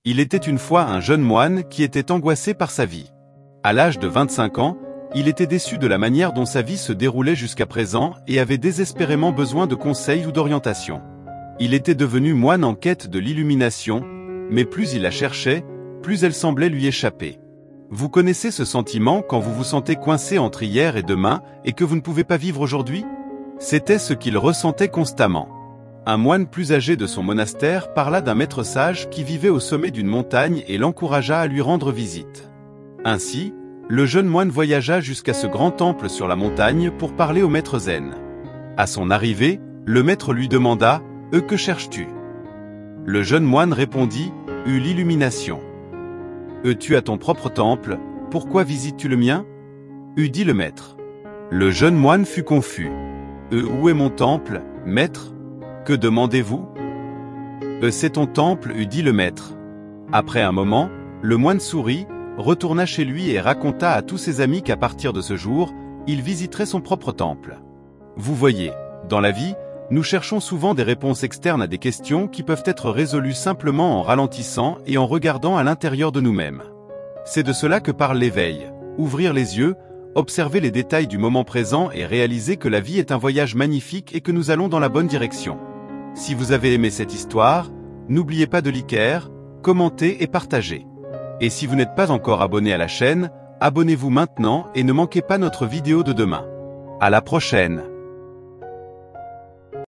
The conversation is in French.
Il était une fois un jeune moine qui était angoissé par sa vie. À l'âge de 25 ans, il était déçu de la manière dont sa vie se déroulait jusqu'à présent et avait désespérément besoin de conseils ou d'orientation. Il était devenu moine en quête de l'illumination, mais plus il la cherchait, plus elle semblait lui échapper. Vous connaissez ce sentiment quand vous vous sentez coincé entre hier et demain et que vous ne pouvez pas vivre aujourd'hui? C'était ce qu'il ressentait constamment. Un moine plus âgé de son monastère parla d'un maître sage qui vivait au sommet d'une montagne et l'encouragea à lui rendre visite. Ainsi, le jeune moine voyagea jusqu'à ce grand temple sur la montagne pour parler au maître zen. À son arrivée, le maître lui demanda « Que cherches-tu » Le jeune moine répondit « l'illumination. »« Tu as ton propre temple, pourquoi visites-tu le mien » dit le maître. Le jeune moine fut confus. « Où est mon temple, maître ? Que demandez-vous » C'est ton temple, dit le maître. Après un moment, le moine sourit, retourna chez lui et raconta à tous ses amis qu'à partir de ce jour, il visiterait son propre temple. Vous voyez, dans la vie, nous cherchons souvent des réponses externes à des questions qui peuvent être résolues simplement en ralentissant et en regardant à l'intérieur de nous-mêmes. C'est de cela que parle l'éveil, ouvrir les yeux, observer les détails du moment présent et réaliser que la vie est un voyage magnifique et que nous allons dans la bonne direction. Si vous avez aimé cette histoire, n'oubliez pas de liker, commenter et partager. Et si vous n'êtes pas encore abonné à la chaîne, abonnez-vous maintenant et ne manquez pas notre vidéo de demain. À la prochaine!